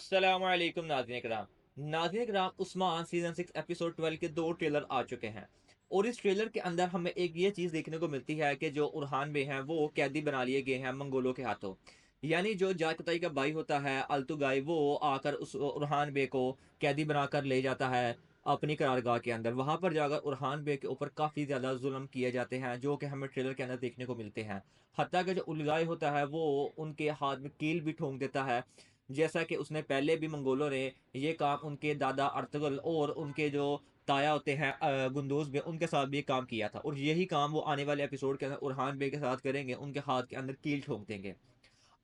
अस्सलामुअलैकुम नाज़रीन कराम। नाज़रीन कराम, उस्मान सीजन 6 एपिसोड 12 के दो ट्रेलर आ चुके हैं और इस ट्रेलर के अंदर हमें एक ये चीज़ देखने को मिलती है कि जो उरहान बे हैं वो कैदी बना लिए गए हैं मंगोलों के हाथों। यानी जो जाकताई का भाई होता है अल्तुगाई, वो आकर उस उरहान बे को कैदी बनाकर ले जाता है अपनी करारगाह के अंदर। वहां पर जाकर उरहान बे के ऊपर काफ़ी ज़्यादा जुल्म किए जाते हैं जो कि हमें ट्रेलर के अंदर देखने को मिलते हैं। हत्ता कि जो उलगाई होता है वो उनके हाथ में कील भी ठोंक देता है, जैसा कि उसने पहले भी मंगोलों ने ये काम उनके दादा अर्तुगल और उनके जो ताया होते हैं गुंदोज बे, उनके साथ भी ये काम किया था और यही काम वो आने वाले एपिसोड के अंदर उरहान बे के साथ करेंगे, उनके हाथ के अंदर कील ठोक देंगे।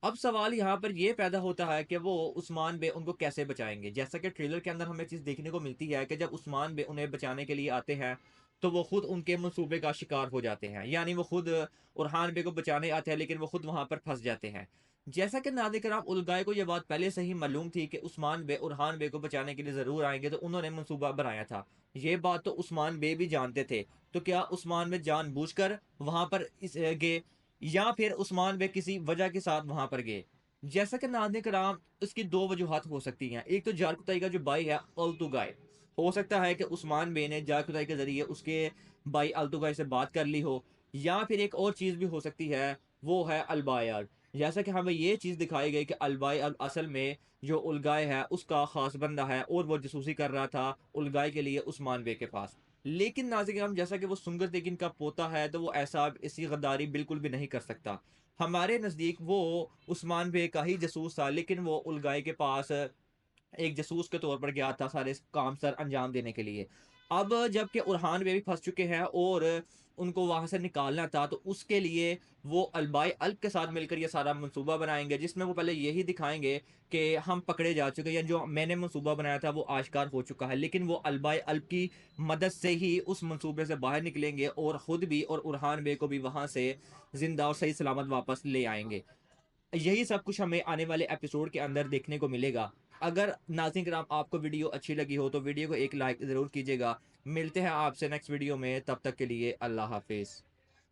अब सवाल यहाँ पर ये पैदा होता है कि वो उस्मान बे उनको कैसे बचाएंगे। जैसा कि ट्रेलर के अंदर हमें चीज़ देखने को मिलती है कि जब उस्मान बे उन्हें बचाने के लिए आते हैं तो वो खुद उनके मंसूबे का शिकार हो जाते हैं। यानी वो खुद उरहान बे को बचाने आते हैं लेकिन वो खुद वहां पर फंस जाते हैं। जैसा कि नादिर कराम उलगाय को यह बात पहले से ही मालूम थी कि उस्मान बे उरहान बे को बचाने के लिए जरूर आएंगे, तो उन्होंने मंसूबा बनाया था। ये बात तो उस्मान बे भी जानते थे। तो क्या उस्मान बे जानबूझकर वहां पर गए या फिर उस्मान बे किसी वजह के साथ वहां पर गए? जैसा कि नाज़रीन कराम, इसकी दो वजूहात हो सकती हैं। एक तो जारकुताई का जो भाई है अल्तुगाई, हो सकता है कि उस्मान बे ने जारकुताई के जरिए उसके भाई अल्तुगाई से बात कर ली हो, या फिर एक और चीज़ भी हो सकती है, वो है अलबायर। जैसा कि हमें ये चीज़ दिखाई गई कि अलबाई असल में जो उलगाय है उसका खास बंदा है और वो जासूसी कर रहा था उलगाय के लिए उस्मान बे के पास। लेकिन नाज़रीन कराम, जैसा कि वो सुंगत तेगिन का पोता है तो वो ऐसा ऐसी गद्दारी बिल्कुल भी नहीं कर सकता। हमारे नज़दीक वो उस्मान बे का ही जासूस था, लेकिन वो उलगाई के पास एक जासूस के तौर पर गया था सारे काम सर अंजाम देने के लिए। अब जबकि उरहान बे भी फंस चुके हैं और उनको वहां से निकालना था, तो उसके लिए वो अलबाई अल्प के साथ मिलकर ये सारा मंसूबा बनाएंगे, जिसमें वो पहले यही दिखाएंगे कि हम पकड़े जा चुके हैं, जो मैंने मंसूबा बनाया था वो आश्कार हो चुका है। लेकिन वो अलबाई अल्प की मदद से ही उस मंसूबे से बाहर निकलेंगे और खुद भी और उरहान बे को भी वहां से जिंदा और सही सलामत वापस ले आएंगे। यही सब कुछ हमें आने वाले एपिसोड के अंदर देखने को मिलेगा। अगर नाज़रीन कराम आपको वीडियो अच्छी लगी हो तो वीडियो को एक लाइक ज़रूर कीजिएगा। मिलते हैं आपसे नेक्स्ट वीडियो में, तब तक के लिए अल्लाह हाफ़िज़।